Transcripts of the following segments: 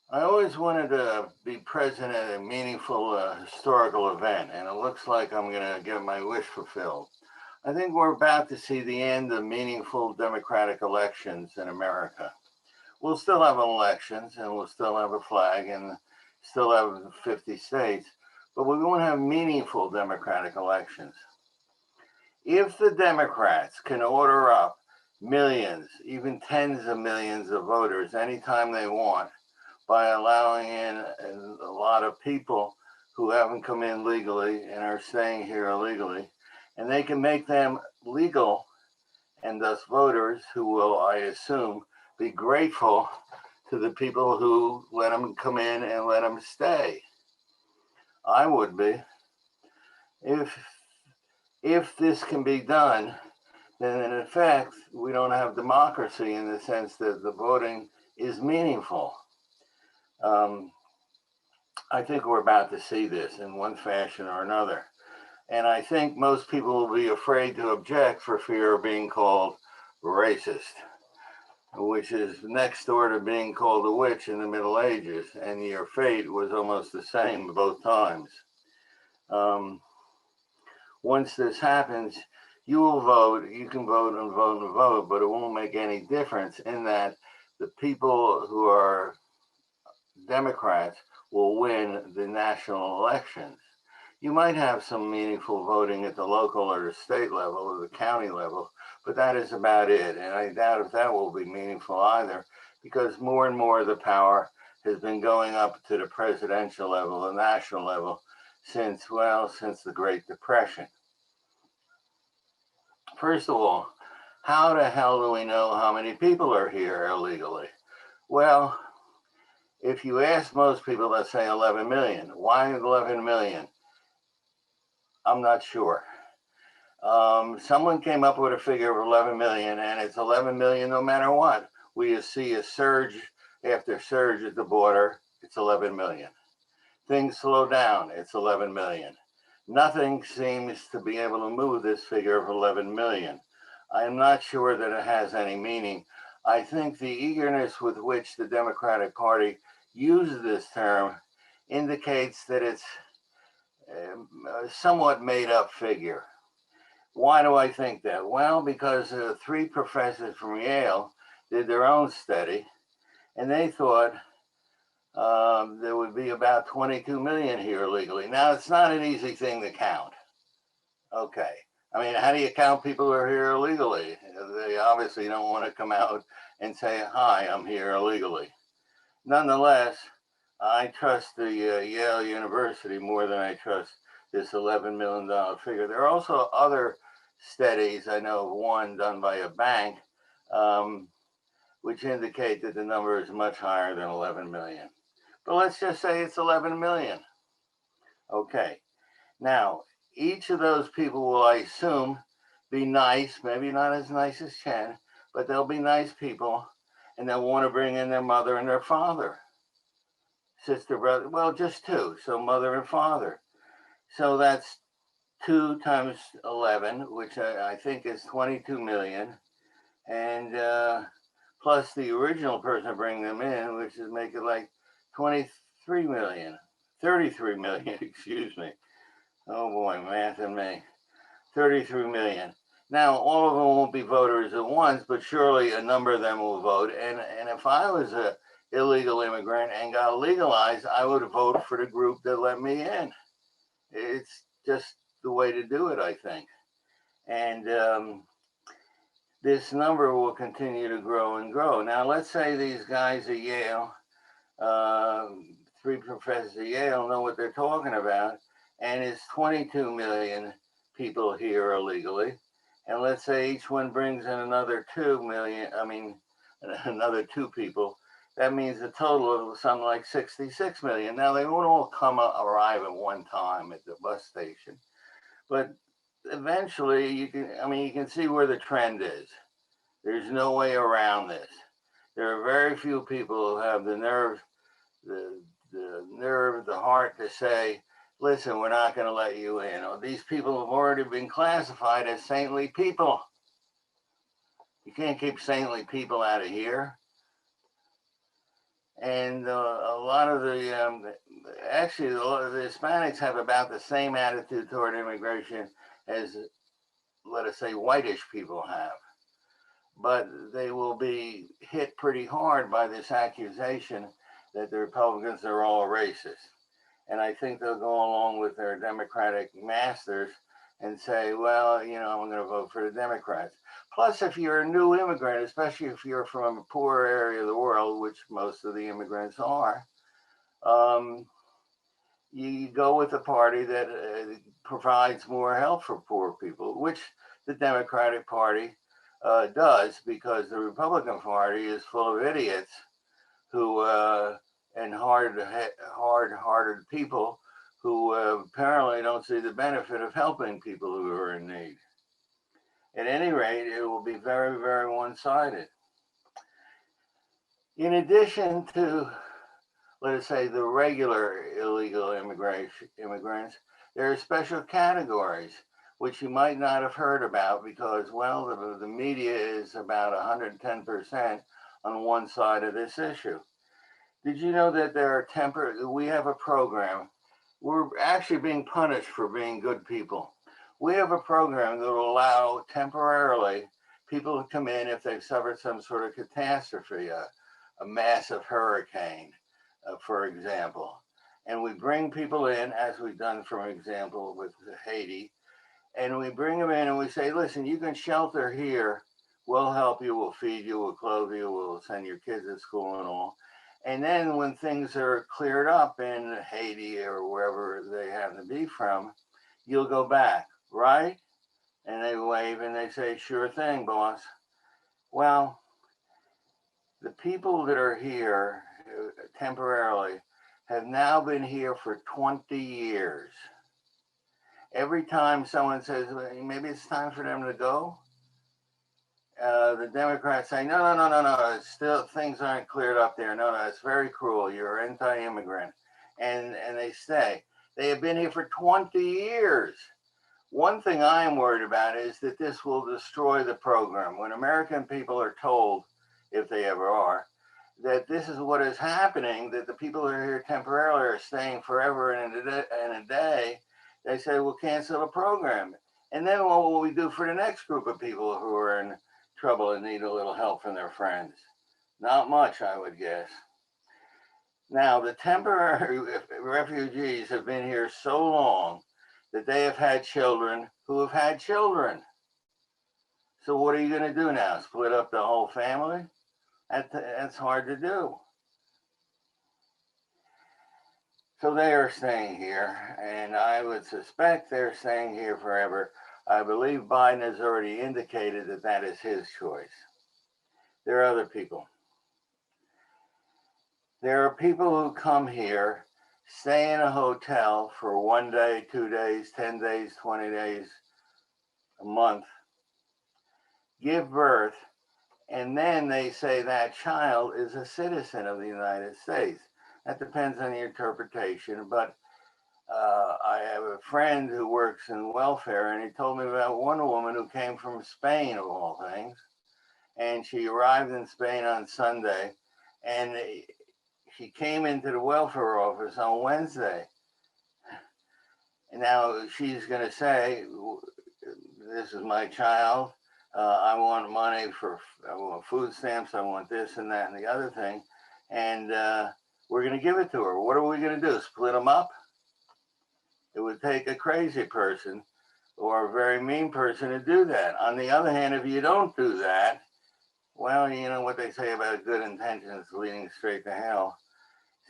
I always wanted to be present at a meaningful historical event, and it looks like I'm going to get my wish fulfilled. I think we're about to see the end of meaningful democratic elections in America. We'll still have elections, and we'll still have a flag, and still have 50 states, but we won't have meaningful democratic elections. If the Democrats can order up millions, even tens of millions of voters anytime they want, by allowing in a lot of people who haven't come in legally and are staying here illegally. And they can make them legal, and thus voters who will, I assume, be grateful to the people who let them come in and let them stay. I would be. If if this can be done, then in effect we don't have democracy in the sense that the voting is meaningful. Um, I think we're about to see this in one fashion or another. And I think most people will be afraid to object for fear of being called racist, which is next door to being called a witch in the Middle Ages. And your fate was almost the same both times. Um, Once this happens, you will vote, you can vote and vote and vote, but it won't make any difference in that the people who are Democrats will win the national elections. You might have some meaningful voting at the local or the state level or the county level, but that is about it. And I doubt if that will be meaningful either, because more and more of the power has been going up to the presidential level, the national level, since the Great Depression. First of all, how the hell do we know how many people are here illegally? Well, if you ask most people, they'll say 11 million. Why 11 million? I'm not sure. Someone came up with a figure of 11 million, and it's 11 million no matter what. We see a surge after surge at the border, it's 11 million. Things slow down, it's 11 million. Nothing seems to be able to move this figure of 11 million. I am not sure that it has any meaning. I think the eagerness with which the Democratic Party uses this term indicates that it's a somewhat made up figure. Why do I think that? Well, because three professors from Yale did their own study, and they thought there would be about 22 million here legally. Now, it's not an easy thing to count. Okay. I mean, how do you count people who are here illegally? They obviously don't want to come out and say, hi, I'm here illegally. Nonetheless, I trust the Yale University more than I trust this $11 million figure. There are also other studies. I know of one done by a bank, um, which indicate that the number is much higher than 11 million. But let's just say it's 11 million. Okay. Now, each of those people will, I assume, be nice, maybe not as nice as Chen, but they'll be nice people, and they'll want to bring in their mother and their father, sister, brother, well, just two, so mother and father. So that's 2 times 11, which I think is 22 million, and plus the original person bringing them in, which is make it like 23 million, 33 million, excuse me. Oh boy, math and me. 33 million. Now, all of them won't be voters at once, but surely a number of them will vote. And if I was a illegal immigrant and got legalized, I would vote for the group that let me in. It's just the way to do it, I think. And this number will continue to grow and grow. Now, let's say these guys at Yale, uh, three professors at Yale, know what they're talking about, and it's 22 million people here illegally. And let's say each one brings in another 2 million, I mean, another two people. That means a total of something like 66 million. Now, they won't all arrive at one time at the bus station, but eventually you can see where the trend is. There's no way around this. There are very few people who have the, the heart to say, listen, we're not going to let you in. Or these people have already been classified as saintly people. You can't keep saintly people out of here. And a actually the Hispanics have about the same attitude toward immigration as, let us say, whitish people have. But they will be hit pretty hard by this accusation that the Republicans are all racist. And I think they'll go along with their Democratic masters and say, well, I'm going to vote for the Democrats. Plus, if you're a new immigrant, especially if you're from a poor area of the world, which most of the immigrants are, you go with the party that provides more help for poor people, which the Democratic Party does, because the Republican Party is full of idiots who and hard-hearted people who apparently don't see the benefit of helping people who are in need. At any rate, it will be very, very one-sided. In addition to, let us say, the regular illegal immigrants, there are special categories which you might not have heard about because, well, the media is about 110% on one side of this issue. Did you know that we have a program? We're actually being punished for being good people. We have a program that will allow temporarily people to come in if they've suffered some sort of catastrophe, a massive hurricane, for example. And we bring people in, as we've done, for example, with Haiti, and we bring them in and we say, listen, you can shelter here. We'll help you, we'll feed you, we'll clothe you, we'll send your kids to school and all. And then when things are cleared up in Haiti or wherever they happen to be from, you'll go back, right? And they wave and they say, sure thing, boss. Well, the people that are here temporarily have now been here for 20 years. Every time someone says, well, maybe it's time for them to go, the Democrats say, no, still things aren't cleared up there. No, it's very cruel. You're anti-immigrant. And they stay. They have been here for 20 years. One thing I am worried about is that this will destroy the program. When American people are told, if they ever are, that this is what is happening, that the people who are here temporarily are staying forever and a day, they say, we'll cancel the program. And then what will we do for the next group of people who are in trouble and need a little help from their friends? Not much, I would guess. Now, the temporary refugees have been here so long that they have had children who have had children. So what are you going to do now? Split up the whole family? That's hard to do. So they are staying here, and I would suspect they're staying here forever. I believe Biden has already indicated that that is his choice. There are other people. There are people who come here, stay in a hotel for 1 day, 2 days, 10 days, 20 days, a month, give birth, and then they say that child is a citizen of the United States. That depends on the interpretation, but I have a friend who works in welfare, and he told me about one woman who came from Spain, of all things, and she arrived in Spain on Sunday, and she came into the welfare office on Wednesday. And now she's going to say, this is my child. I want money I want food stamps. I want this and that and the other thing. And we're going to give it to her. What are we going to do? Split them up? It would take a crazy person or a very mean person to do that. On the other hand, if you don't do that, well, you know what they say about good intentions leading straight to hell.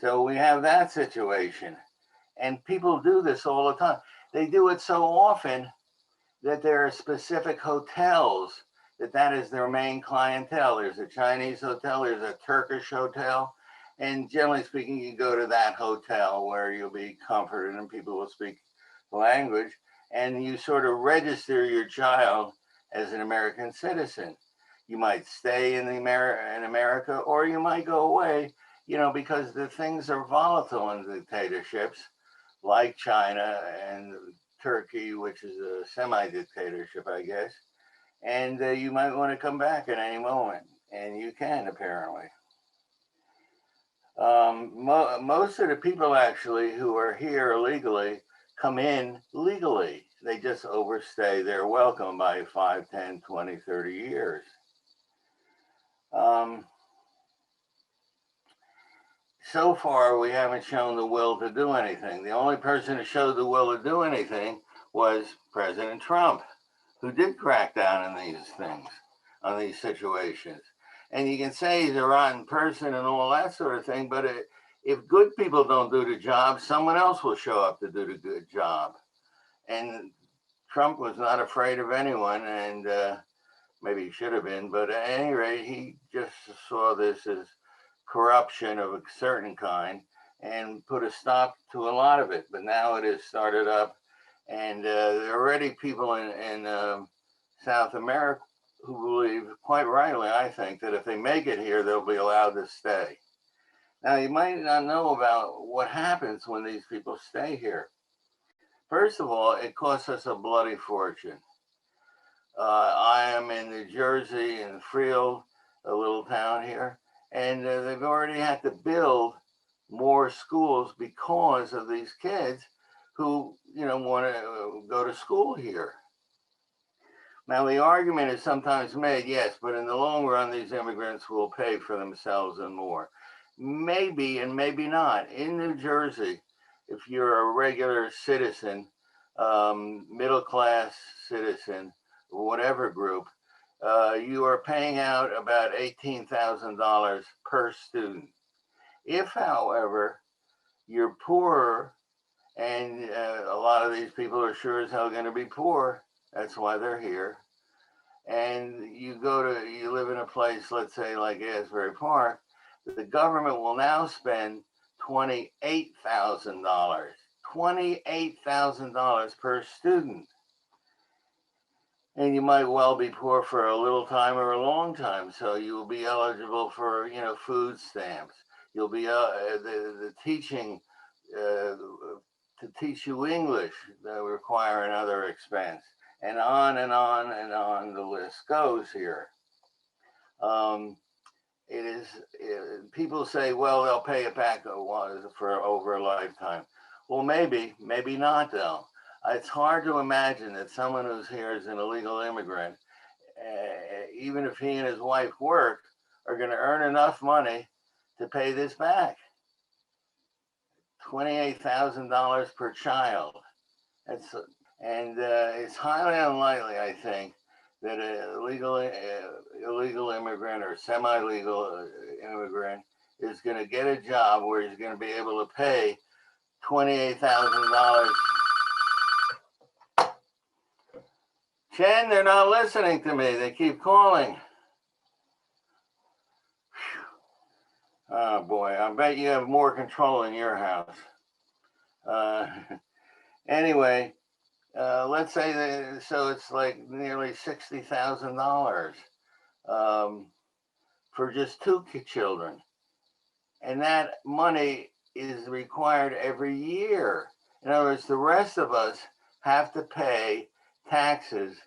So we have that situation. And people do this all the time. They do it so often that there are specific hotels that is their main clientele. There's a Chinese hotel, there's a Turkish hotel, and generally speaking, you go to that hotel where you'll be comforted and people will speak the language, and you sort of register your child as an American citizen. You might stay in America, or you might go away, because the things are volatile in dictatorships like China and Turkey, which is a semi-dictatorship, I guess. And you might want to come back at any moment, and you can, apparently. Most of the people actually who are here illegally come in legally. They just overstay their welcome by 5, 10, 20, 30 years. Um, so far, we haven't shown the will to do anything. The only person who showed the will to do anything was President Trump, who did crack down on these things, on these situations. And you can say he's a rotten person and all that sort of thing, but if good people don't do the job, someone else will show up to do the good job. And Trump was not afraid of anyone, and maybe he should have been, but at any rate, he just saw this as corruption of a certain kind and put a stop to a lot of it. But now it has started up, and there are already people in South America who believe, quite rightly, I think, that if they make it here, they'll be allowed to stay. Now, you might not know about what happens when these people stay here. First of all, it costs us a bloody fortune. I am in New Jersey, in Freehold, a little town here, and they've already had to build more schools because of these kids who, want to go to school here. Now, the argument is sometimes made, yes, but in the long run, these immigrants will pay for themselves and more. Maybe and maybe not. In New Jersey, if you're a regular citizen, middle class citizen, whatever group, you are paying out about $18,000 per student. If, however, you're poorer, and a lot of these people are sure as hell going to be poor, that's why they're here, and you live in a place, let's say like Asbury Park, the government will now spend $28,000. $28,000 per student. And you might well be poor for a little time or a long time. So you will be eligible for, food stamps. You'll be the teaching, to teach you English, require another expense. And on and on and on the list goes here. People say, well, they'll pay it back for over a lifetime. Well, maybe not though. It's hard to imagine that someone who's here as an illegal immigrant, even if he and his wife work, are going to earn enough money to pay this back. $28,000 per child. It's highly unlikely, I think, that an illegal immigrant or semi-legal immigrant is going to get a job where he's going to be able to pay $28,000. Chen, they're not listening to me. They keep calling. Oh boy, I bet you have more control in your house. Anyway, let's say that, so it's like nearly $60,000 for just 2 children. And that money is required every year. In other words, the rest of us have to pay taxes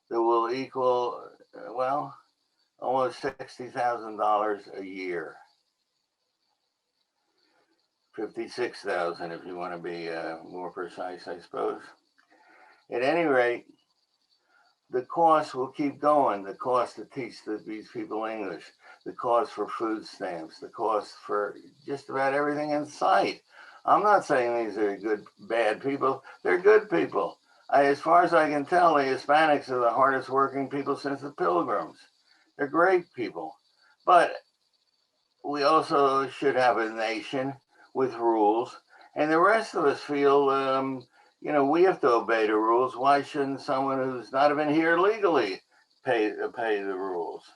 that will equal, almost $60,000 a year. 56,000 if you want to be more precise, I suppose. At any rate, the cost will keep going. The cost to teach these people English, the cost for food stamps, the cost for just about everything in sight. I'm not saying these are bad people. They're good people. As far as I can tell, the Hispanics are the hardest working people since the Pilgrims. They're great people. But we also should have a nation with rules. And the rest of us feel, we have to obey the rules. Why shouldn't someone who's not even here legally pay the rules?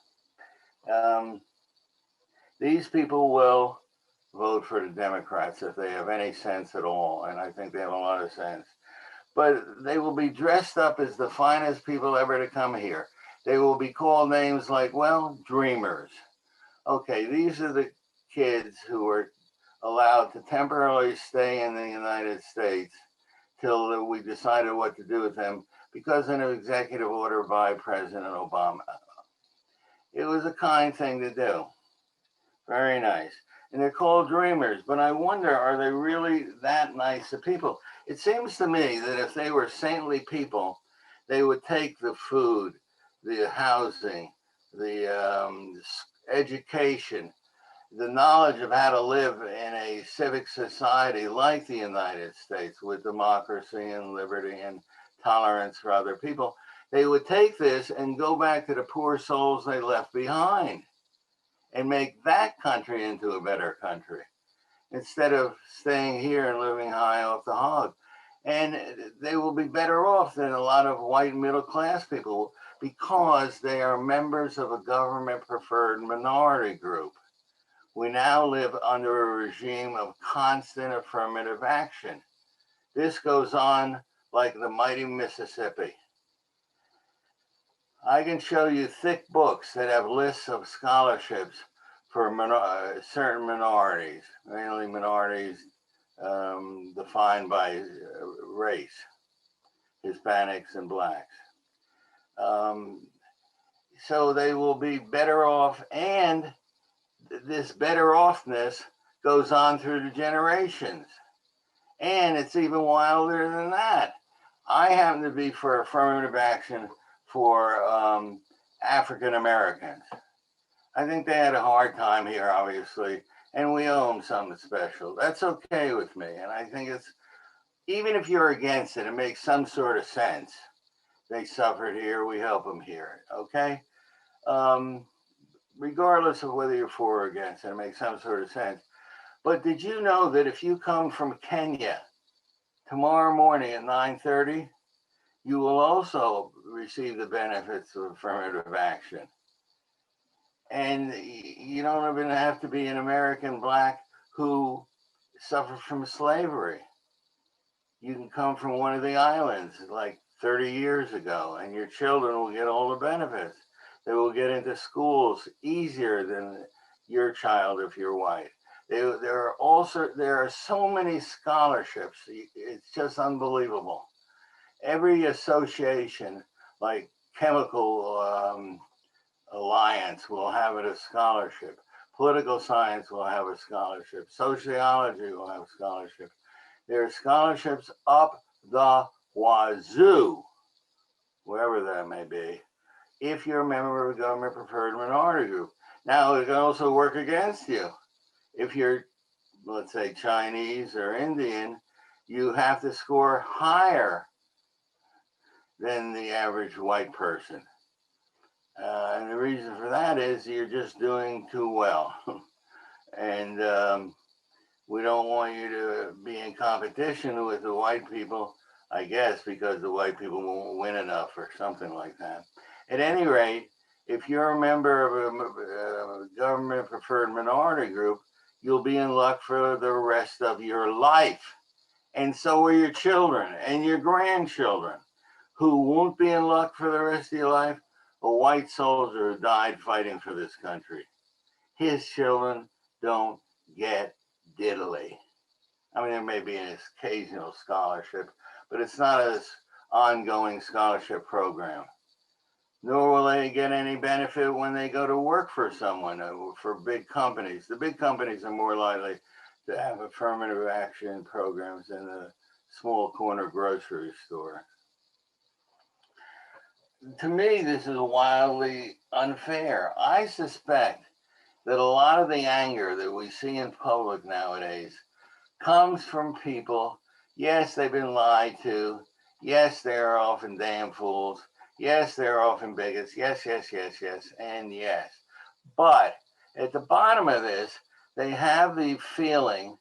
These people will vote for the Democrats if they have any sense at all. And I think they have a lot of sense. But they will be dressed up as the finest people ever to come here. They will be called names like, dreamers. Okay, these are the kids who are allowed to temporarily stay in the United States till we decided what to do with them because of an executive order by President Obama. It was a kind thing to do. Very nice. And they're called dreamers, but I wonder, are they really that nice of people? It seems to me that if they were saintly people, they would take the food, the housing, the education, the knowledge of how to live in a civic society like the United States with democracy and liberty and tolerance for other people. They would take this and go back to the poor souls they left behind and make that country into a better country instead of staying here and living high off the hog. And they will be better off than a lot of white middle class people because they are members of a government preferred minority group. We now live under a regime of constant affirmative action. This goes on like the mighty Mississippi. I can show you thick books that have lists of scholarships for certain minorities, mainly minorities defined by race, Hispanics and blacks. So they will be better off, and this better offness goes on through the generations. And it's even wilder than that. I happen to be for affirmative action for African Americans. I think they had a hard time here, obviously, and we owe them something special. That's okay with me. And I think it's, even if you're against it, it makes some sort of sense. They suffered here, we help them here, okay? Regardless of whether you're for or against it, it makes some sort of sense. But did you know that if you come from Kenya tomorrow morning at 9:30, you will also receive the benefits of affirmative action? And you don't even have to be an American black who suffered from slavery. You can come from one of the islands like 30 years ago, and your children will get all the benefits. They will get into schools easier than your child if you're white. There are so many scholarships. It's just unbelievable. Every association, like Chemical Alliance, will have a scholarship. Political science will have a scholarship. Sociology will have a scholarship. There are scholarships up the wazoo, wherever that may be, if you're a member of a government preferred minority group. Now, it can also work against you. If you're, let's say, Chinese or Indian, you have to score higher than the average white person. And the reason for that is you're just doing too well. And we don't want you to be in competition with the white people, I guess, because the white people won't win enough or something like that. At any rate, if you're a member of a government preferred minority group, you'll be in luck for the rest of your life. And so are your children and your grandchildren. Who won't be in luck for the rest of your life? A white soldier who died fighting for this country. His children don't get diddly. I mean, there may be an occasional scholarship, but it's not an ongoing scholarship program. Nor will they get any benefit when they go to work for someone, for big companies. The big companies are more likely to have affirmative action programs than the small corner grocery store. To me, this is wildly unfair. I suspect that a lot of the anger that we see in public nowadays comes from people. Yes, they've been lied to. Yes, they're often damn fools. Yes, they're often bigots. Yes, yes, yes, yes, and yes. But at the bottom of this, they have the feeling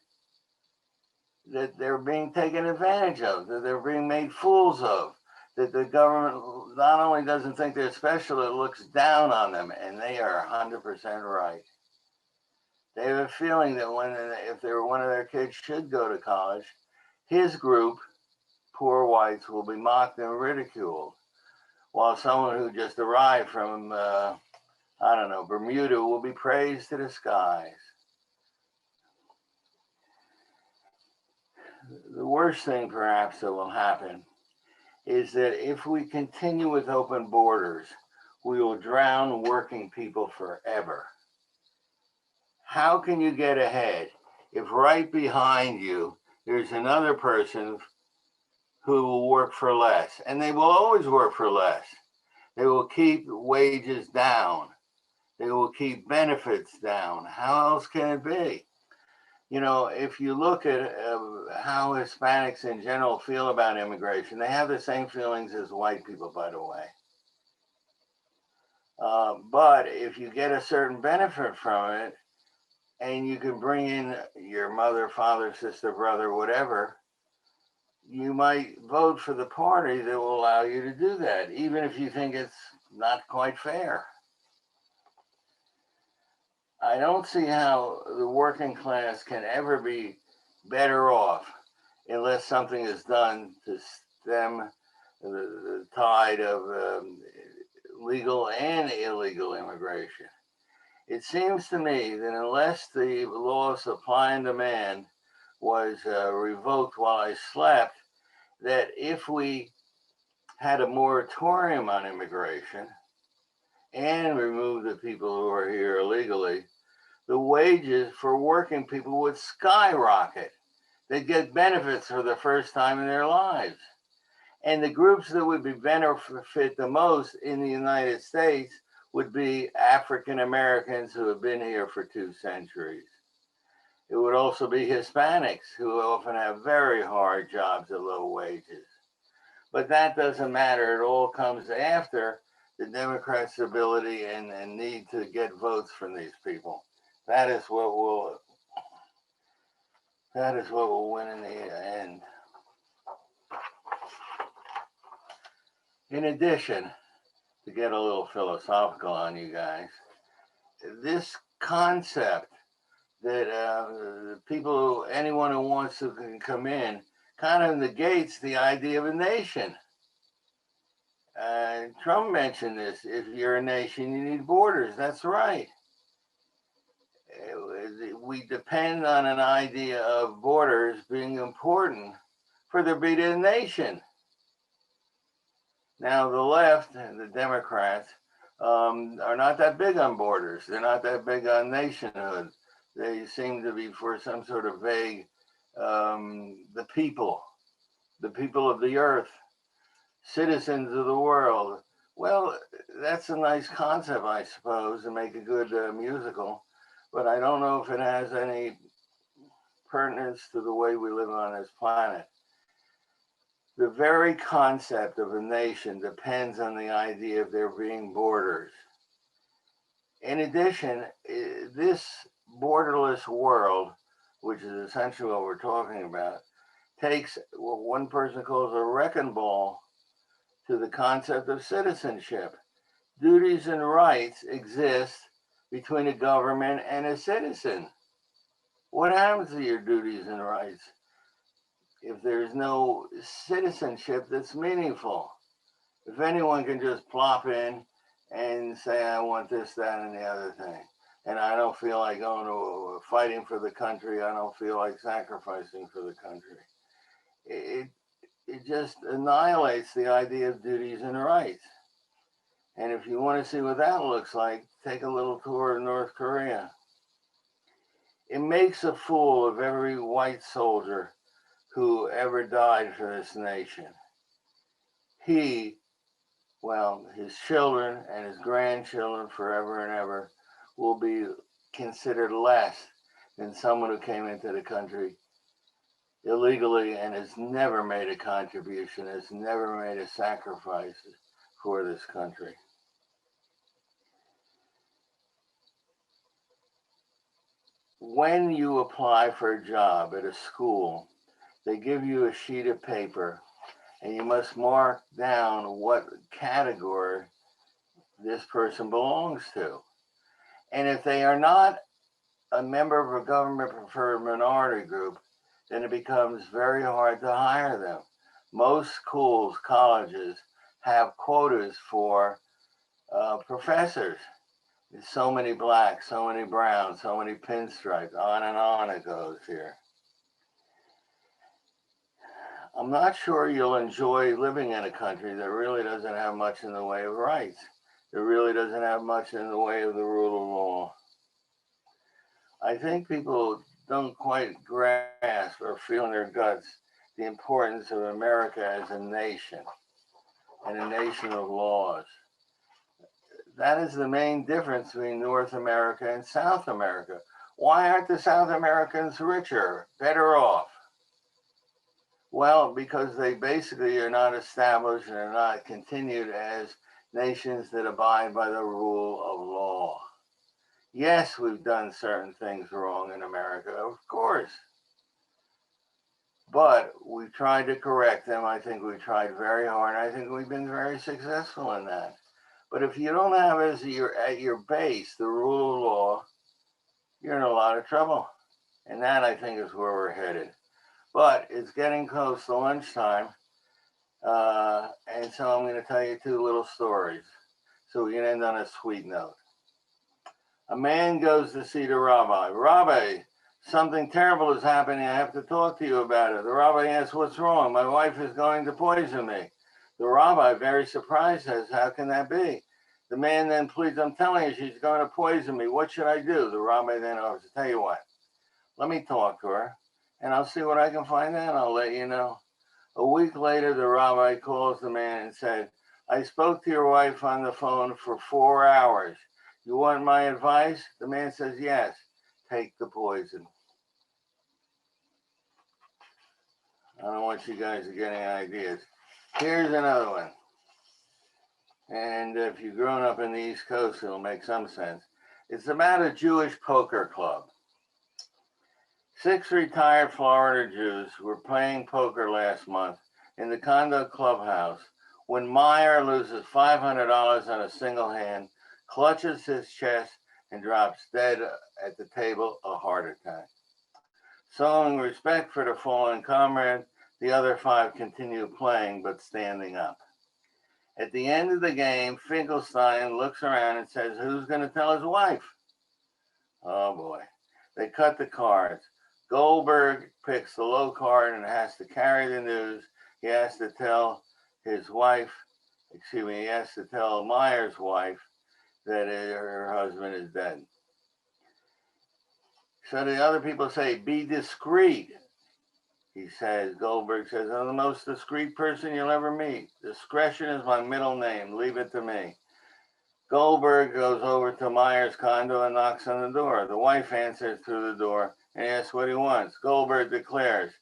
that they're being taken advantage of, that they're being made fools of, that the government not only doesn't think they're special, it looks down on them, and they are 100% right. They have a feeling that if one of their kids should go to college, his group, poor whites, will be mocked and ridiculed, while someone who just arrived from, Bermuda will be praised to the skies. The worst thing perhaps that will happen is that if we continue with open borders, we will drown working people forever. how can you get ahead if right behind you there's another person who will work for less? And they will always work for less. They will keep wages down. They will keep benefits down. How else can it be? You know, if you look at how Hispanics in general feel about immigration, they have the same feelings as white people, by the way. But if you get a certain benefit from it, and you can bring in your mother, father, sister, brother, whatever, you might vote for the party that will allow you to do that, even if you think it's not quite fair. I don't see how the working class can ever be better off unless something is done to stem the tide of legal and illegal immigration. It seems to me that unless the law of supply and demand was revoked while I slept, that if we had a moratorium on immigration and removed the people who are here illegally, the wages for working people would skyrocket. They'd get benefits for the first time in their lives. And the groups that would be benefit the most in the United States would be African Americans who have been here for 2 centuries. It would also be Hispanics who often have very hard jobs at low wages. But that doesn't matter. It all comes after the Democrats' ability and need to get votes from these people. That is what will win in the end. In addition, to get a little philosophical on you guys, this concept that anyone who wants to can come in, kind of negates the idea of a nation. Trump mentioned this. If you're a nation, you need borders. That's right. We depend on an idea of borders being important for there to be a nation. Now, the left and the Democrats are not that big on borders. They're not that big on nationhood. They seem to be for some sort of vague, the people of the earth, citizens of the world. Well, that's a nice concept, I suppose, and make a good musical, but I don't know if it has any pertinence to the way we live on this planet. The very concept of a nation depends on the idea of there being borders. In addition, this borderless world, which is essentially what we're talking about, takes what one person calls a wrecking ball to the concept of citizenship. Duties and rights exist between a government and a citizen. What happens to your duties and rights if there's no citizenship that's meaningful? If anyone can just plop in and say, I want this, that, and the other thing, and I don't feel like going to fighting for the country, I don't feel like sacrificing for the country. It just annihilates the idea of duties and rights. And if you want to see what that looks like, take a little tour of North Korea. It makes a fool of every white soldier who ever died for this nation. His children and his grandchildren forever and ever will be considered less than someone who came into the country illegally and has never made a contribution, has never made a sacrifice for this country. When you apply for a job at a school, they give you a sheet of paper and you must mark down what category this person belongs to. And if they are not a member of a government preferred minority group, then it becomes very hard to hire them. Most schools, colleges have quotas for professors. There's so many blacks, so many browns, so many pinstripes, on and on it goes here. I'm not sure you'll enjoy living in a country that really doesn't have much in the way of rights. That really doesn't have much in the way of the rule of law. I think people don't quite grasp or feel in their guts the importance of America as a nation and a nation of laws. That is the main difference between North America and South America. Why aren't the South Americans richer, better off? Well, because they basically are not established and are not continued as nations that abide by the rule of law. Yes, we've done certain things wrong in America, of course, but we've tried to correct them. I think we tried very hard. I think we've been very successful in that. But if you don't have as at your base the rule of law, you're in a lot of trouble. And that, I think, is where we're headed. But it's getting close to lunchtime. And so I'm going to tell you two little stories so we can end on a sweet note. A man goes to see the rabbi. Rabbi, something terrible is happening. I have to talk to you about it. The rabbi asks, what's wrong? My wife is going to poison me. The rabbi, very surprised, says, how can that be? The man then pleads, I'm telling you, she's going to poison me. What should I do? The rabbi then offers, tell you what, let me talk to her, and I'll see what I can find out. I'll let you know. A week later, the rabbi calls the man and said, I spoke to your wife on the phone for 4 hours. You want my advice? The man says, yes, take the poison. I don't want you guys to get any ideas. Here's another one. And if you've grown up in the East Coast, it'll make some sense. It's about a Jewish poker club. 6 retired Florida Jews were playing poker last month in the condo clubhouse when Meyer loses $500 on a single hand, clutches his chest, and drops dead at the table, a heart attack. Showing respect for the fallen comrade, the other 5 continue playing but standing up. At the end of the game, Finkelstein looks around and says, who's going to tell his wife? Oh boy. They cut the cards. Goldberg picks the low card and has to carry the news. He has to tell his wife, he has to tell Meyer's wife that her husband is dead. So the other people say, be discreet. He says, Goldberg says, I'm the most discreet person you'll ever meet. Discretion is my middle name. Leave it to me. Goldberg goes over to Meyer's condo and knocks on the door. The wife answers through the door and asks what he wants. Goldberg declares,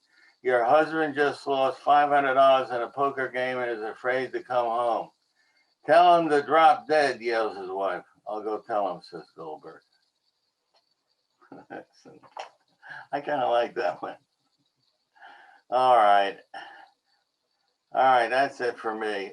your husband just lost $500 in a poker game and is afraid to come home. Tell him to drop dead, yells his wife. I'll go tell him, says Goldberg. I kind of like that one. All right. All right, that's it for me.